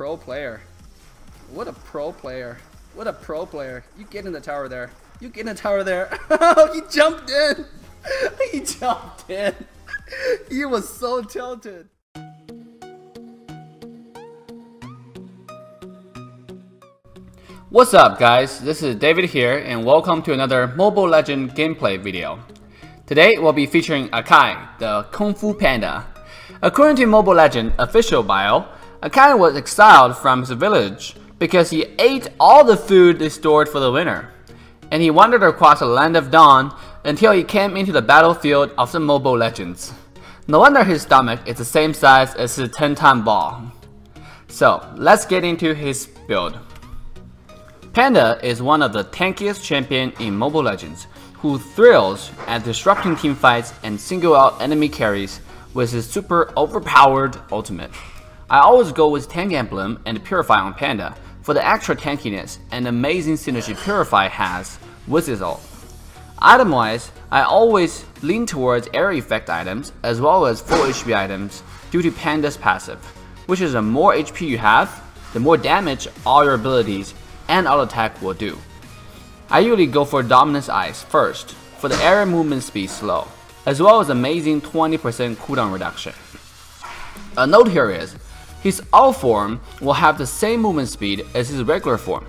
pro player. What a pro player. What a pro player. You get in the tower there. You get in the tower there. He jumped in. He jumped in. He was so tilted. What's up guys, this is David here and welcome to another Mobile Legend gameplay video. Today we'll be featuring Akai, the Kungfu Panda. According to Mobile Legend official bio, Akai was exiled from his village because he ate all the food they stored for the winter. And he wandered across the land of dawn until he came into the battlefield of the Mobile Legends. No wonder his stomach is the same size as his 10-time ball. So let's get into his build. Panda is one of the tankiest champions in Mobile Legends, who thrills at disrupting teamfights and single out enemy carries with his super overpowered ultimate. I always go with Tank Emblem and Purify on Panda for the extra tankiness and amazing synergy Purify has with his ult. Item wise, I always lean towards area effect items as well as full HP items due to Panda's passive, which is the more HP you have, the more damage all your abilities and auto attack will do. I usually go for Dominance Ice first for the area movement speed slow, as well as amazing 20% cooldown reduction. A note here is, his ult form will have the same movement speed as his regular form,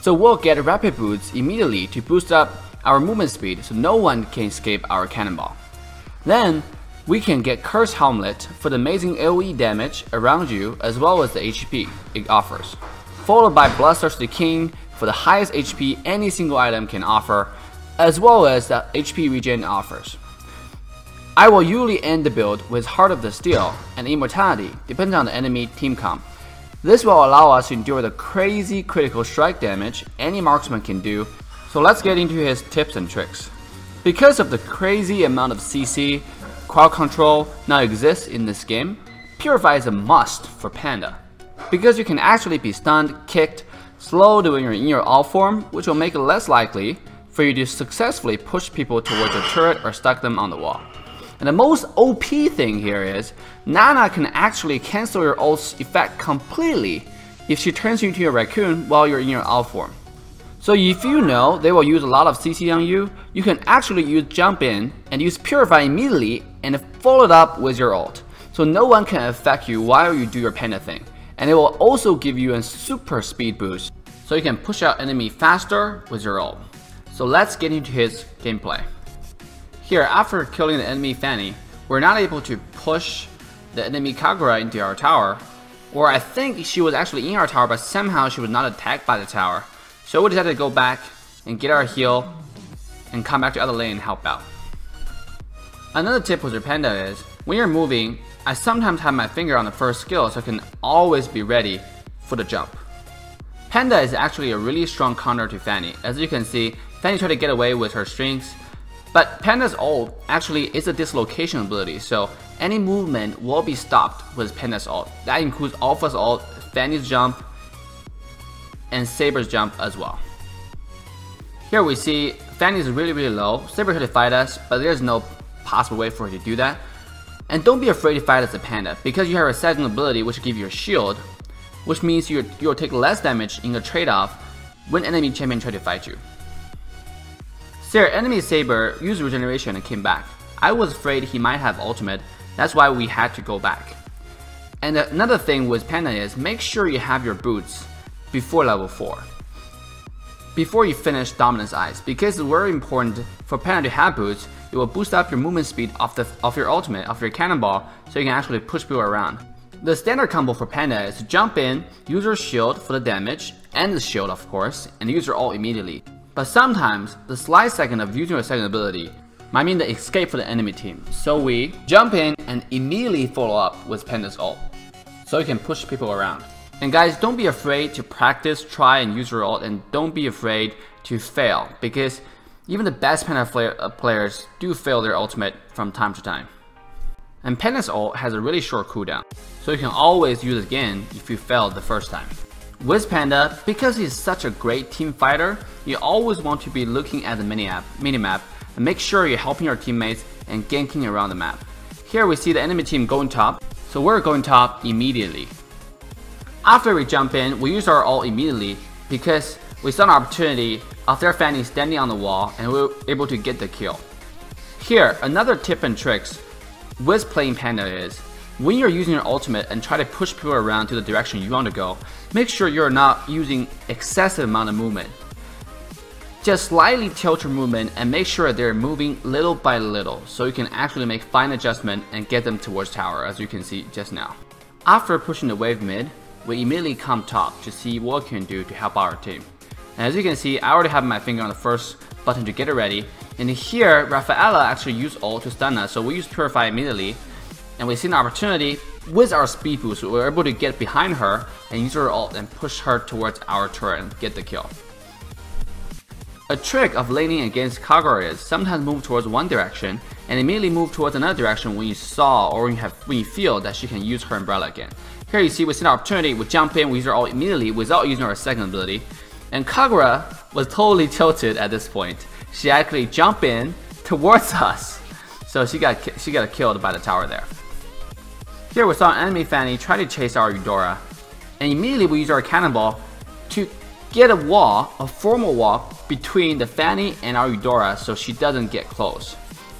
so we'll get rapid boots immediately to boost up our movement speed so no one can escape our cannonball. Then we can get Curse Helmet for the amazing AoE damage around you as well as the HP it offers, followed by Bloodthirsty King for the highest HP any single item can offer, as well as the HP regen offers. I will usually end the build with Heart of the Steel and Immortality, depending on the enemy team comp. This will allow us to endure the crazy critical strike damage any marksman can do, so let's get into his tips and tricks. Because of the crazy amount of CC, crowd control now exists in this game, Purify is a must for Panda, because you can actually be stunned, kicked, slowed when you're in your ult form, which will make it less likely for you to successfully push people towards a turret or stuck them on the wall. And the most OP thing here is, Nana can actually cancel your ult's effect completely if she turns you into a raccoon while you're in your ult form. So if you know they will use a lot of CC on you, you can actually use Jump In and use Purify immediately and follow it up with your ult, so no one can affect you while you do your Panda thing. And it will also give you a super speed boost, so you can push out enemy faster with your ult. So let's get into his gameplay. Here, after killing the enemy Fanny, we're not able to push the enemy Kagura into our tower, or I think she was actually in our tower but somehow she was not attacked by the tower. So we decided to go back and get our heal and come back to other lane and help out. Another tip with your Panda is, when you're moving, I sometimes have my finger on the first skill so I can always be ready for the jump. Panda is actually a really strong counter to Fanny. As you can see, Fanny tried to get away with her strings, but Panda's ult actually is a dislocation ability, so any movement will be stopped with Panda's ult. That includes Alpha's ult, Fanny's jump, and Saber's jump as well. Here we see Fanny is really low. Saber tried to fight us, but there's no possible way for her to do that. And don't be afraid to fight as a Panda, because you have a second ability which gives you a shield, which means you'll take less damage in the trade-off when enemy champion try to fight you. Sarah, enemy Saber used regeneration and came back. I was afraid he might have ultimate, that's why we had to go back. And another thing with Panda is, make sure you have your boots before level 4. Before you finish Dominance Ice, because it's very important for Panda to have boots. It will boost up your movement speed of your ultimate, of your cannonball, so you can actually push people around. The standard combo for Panda is to jump in, use your shield for the damage, and the shield of course, and use your ult immediately. But sometimes, the slight second of using your second ability might mean the escape for the enemy team. So we jump in and immediately follow up with Panda's ult, so you can push people around. And guys, don't be afraid to practice, try and use your ult, and don't be afraid to fail, because even the best Panda players do fail their ultimate from time to time. And Panda's ult has a really short cooldown, so you can always use it again if you failed the first time. With Panda, because he's such a great team fighter, you always want to be looking at the minimap and make sure you're helping your teammates and ganking around the map. Here we see the enemy team going top, so we're going top immediately. After we jump in, we use our ult immediately because we saw an opportunity of their Fanny standing on the wall and we were able to get the kill. Here, another tip and tricks with playing Panda is, when you're using your ultimate and try to push people around to the direction you want to go, make sure you're not using excessive amount of movement. Just slightly tilt your movement and make sure they're moving little by little so you can actually make fine adjustment and get them towards tower, as you can see just now. After pushing the wave mid, we immediately come top to see what we can do to help our team. And as you can see, I already have my finger on the first button to get it ready. And here, Rafaela actually used ult to stun us, so we use Purify immediately. And we see an opportunity with our speed boost, so we're able to get behind her and use her ult and push her towards our turret and get the kill. A trick of laning against Kagura is sometimes move towards one direction and immediately move towards another direction when you saw or when you feel that she can use her umbrella again. Here you see we see an opportunity, we jump in, we use her ult immediately without using our second ability. And Kagura was totally tilted at this point. She actually jumped in towards us, so she got killed by the tower there. Here we saw an enemy Fanny try to chase our Eudora, and immediately we use our cannonball to get a wall, a formal wall between the Fanny and our Eudora so she doesn't get close.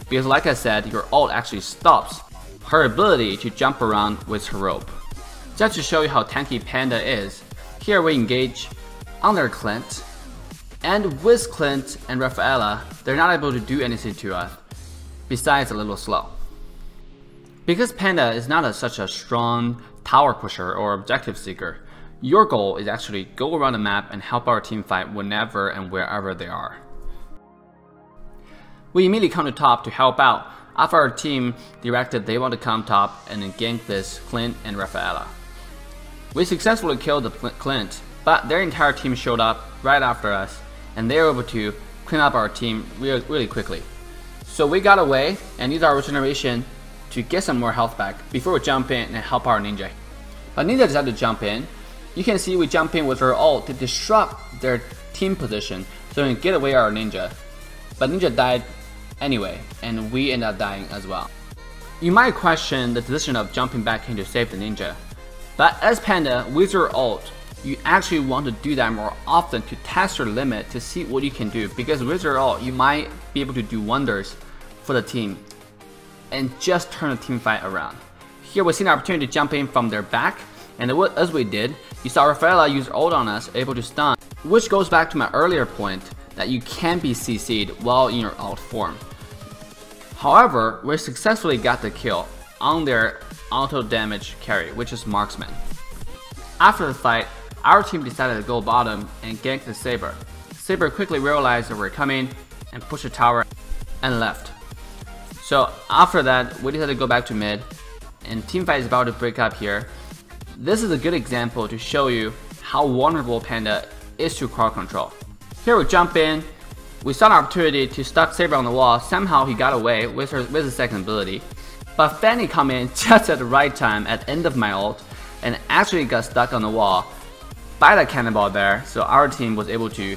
Because like I said, your ult actually stops her ability to jump around with her rope. Just to show you how tanky Panda is, here we engage on their Clint, and with Clint and Rafaela, they're not able to do anything to us, besides a little slow. Because Panda is not such a strong tower pusher or objective seeker, your goal is actually go around the map and help our team fight whenever and wherever they are. We immediately come to top to help out after our team directed they want to come top and then gank this Clint and Rafaela. We successfully killed the Clint, but their entire team showed up right after us and they were able to clean up our team really quickly. So we got away and used our regeneration to get some more health back before we jump in and help our ninja. But ninja decided to jump in. You can see we jump in with her ult to disrupt their team position so we can get away our ninja. But ninja died anyway, and we end up dying as well. You might question the decision of jumping back in to save the ninja, but as Panda, with your ult, you actually want to do that more often to test your limit to see what you can do, because with your ult, you might be able to do wonders for the team and just turn the team fight around. Here we see an opportunity to jump in from their back, and as we did, you saw Rafaela use ult on us, able to stun, which goes back to my earlier point that you can be CC'd while in your ult form. However, we successfully got the kill on their auto damage carry, which is Marksman. After the fight, our team decided to go bottom and gank the Saber. Saber quickly realized that we're coming and pushed the tower and left. So after that, we decided to go back to mid, and teamfight is about to break up here. This is a good example to show you how vulnerable Panda is to crowd control. Here we jump in, we saw an opportunity to stuck Saber on the wall. Somehow he got away with his second ability, but Fanny come in just at the right time at the end of my ult and actually got stuck on the wall by that cannonball there, so our team was able to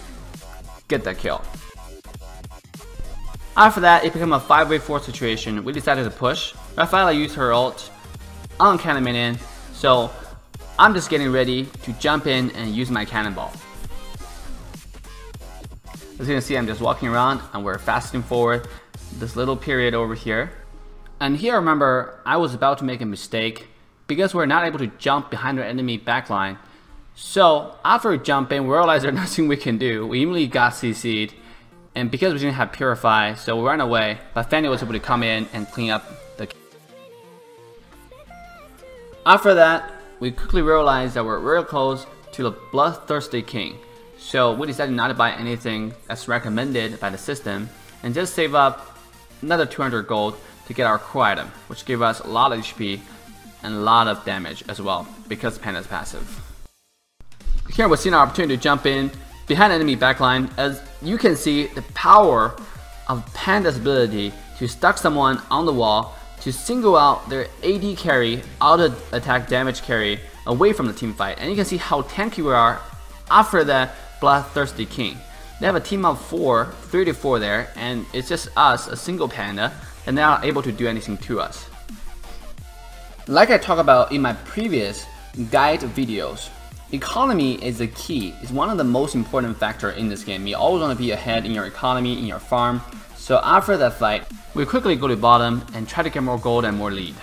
get that kill. After that, it became a 5v4 situation. We decided to push. Rafaela used her ult on cannon minion, so I'm just getting ready to jump in and use my cannonball. As you can see, I'm just walking around and we're fasting forward this little period over here. And here, remember, I was about to make a mistake because we're not able to jump behind our enemy backline. So after we jump in, we realized there's nothing we can do. We immediately got CC'd, and because we didn't have Purify, so we ran away, but Fanny was able to come in and clean up the... After that, we quickly realized that we're real close to the Bloodthirsty King. So we decided not to buy anything that's recommended by the system and just save up another 200 gold to get our core item, which gave us a lot of HP and a lot of damage as well because Panda's passive. Here we're seeing an opportunity to jump in behind enemy backline. As you can see, the power of Panda's ability to stuck someone on the wall to single out their AD carry, auto attack damage carry away from the team fight. And you can see how tanky we are after the Bloodthirsty King. They have a team of 3 to 4 there, and it's just us, a single Panda, and they're not able to do anything to us. Like I talked about in my previous guide videos, Economy is the key. It's one of the most important factors in this game. You always want to be ahead in your economy, in your farm. So after that fight, we quickly go to the bottom and try to get more gold and more lead.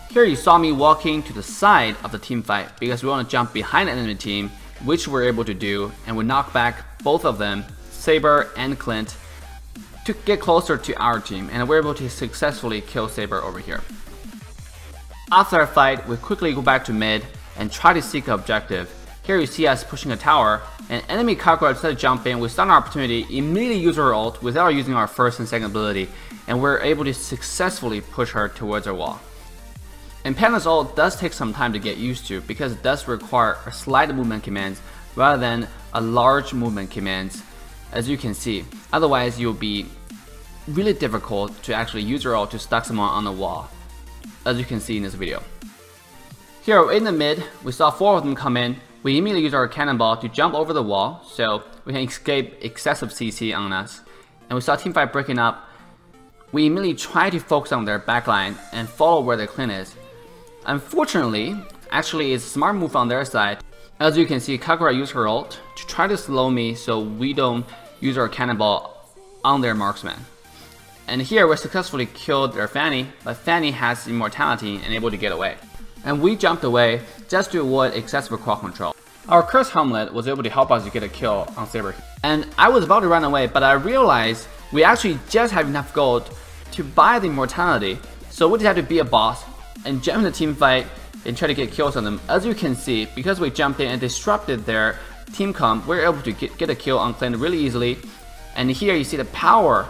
Here you saw me walking to the side of the team fight because we want to jump behind the enemy team, which we're able to do, and we knock back both of them, Saber and Clint, to get closer to our team, and we're able to successfully kill Saber over here. After our fight, we quickly go back to mid and try to seek an objective. Here you see us pushing a tower, and enemy Kagura decided to jump in. We saw an opportunity, immediately use her ult without using our first and second ability, and we're able to successfully push her towards our wall. And Panda's ult does take some time to get used to because it does require a slight movement commands rather than a large movement commands, as you can see. Otherwise, you'll be really difficult to actually use your ult to stuck someone on the wall, as you can see in this video. Here in the mid, we saw 4 of them come in. We immediately use our cannonball to jump over the wall so we can escape excessive CC on us. And we saw teamfight breaking up. We immediately try to focus on their backline and follow where their Clint is. Unfortunately, actually it's a smart move on their side. As you can see, Kagura used her ult to try to slow me so we don't use our cannonball on their marksman. And here we successfully killed their Fanny, but Fanny has immortality and able to get away. And we jumped away just to avoid excessive crowd control. Our cursed helmet was able to help us to get a kill on Saber. And I was about to run away, but I realized we actually just have enough gold to buy the immortality. So we just had to be a boss and jump in the team fight and try to get kills on them. As you can see, because we jumped in and disrupted their team comp, we're able to get a kill on Clint really easily. And here you see the power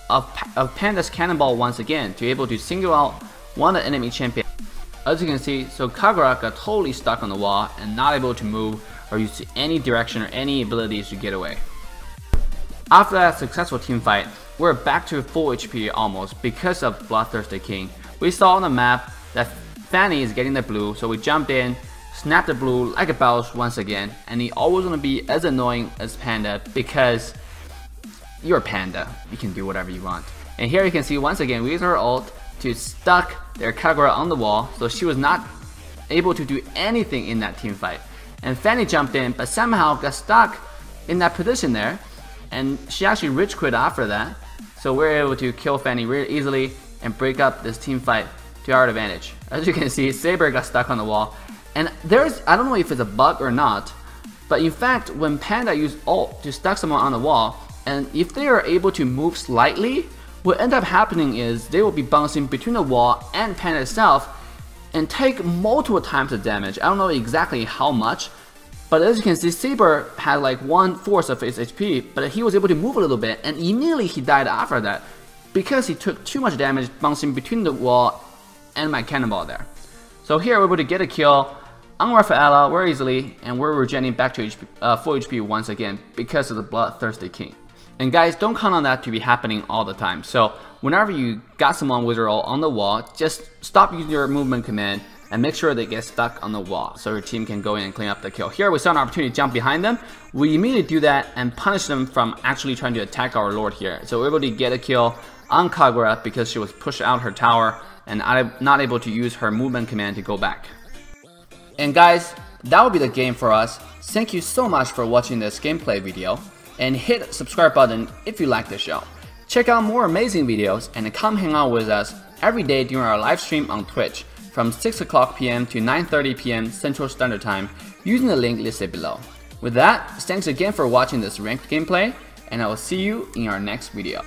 of Panda's cannonball once again to be able to single out one of the enemy champion. As you can see, so Kagura got totally stuck on the wall and not able to move or use any direction or any abilities to get away. After that successful team fight, we're back to full HP almost because of Bloodthirsty King. We saw on the map that Fanny is getting the blue, so we jumped in, snapped the blue like a boss once again, and he always want to be as annoying as Panda because you're Panda, you can do whatever you want. And here you can see once again we use our ult to stuck their Kagura on the wall, so she was not able to do anything in that team fight. And Fanny jumped in, but somehow got stuck in that position there, and she actually rage quit after that. So we're able to kill Fanny really easily and break up this team fight to our advantage. As you can see, Saber got stuck on the wall, and I don't know if it's a bug or not, but in fact when Panda used ult to stuck someone on the wall, and if they are able to move slightly, what ends up happening is they will be bouncing between the wall and Panda itself and take multiple times the damage. I don't know exactly how much, but as you can see, Saber had like 1/4 of his HP, but he was able to move a little bit and immediately he died after that because he took too much damage bouncing between the wall and my cannonball there. So here we're able to get a kill on Rafaela very easily, and we're regenerating back to full HP once again because of the Bloodthirsty King. And guys, don't count on that to be happening all the time. So whenever you got someone with their ult on the wall, just stop using your movement command and make sure they get stuck on the wall so your team can go in and clean up the kill. Here we saw an opportunity to jump behind them. We immediately do that and punish them from actually trying to attack our lord here. So we're able to get a kill on Kagura because she was pushed out her tower and not able to use her movement command to go back. And guys, that will be the game for us. Thank you so much for watching this gameplay video, and hit the subscribe button if you like the show. Check out more amazing videos and come hang out with us every day during our live stream on Twitch from 6 o'clock PM to 9:30 PM Central Standard Time using the link listed below. With that, thanks again for watching this ranked gameplay, and I will see you in our next video.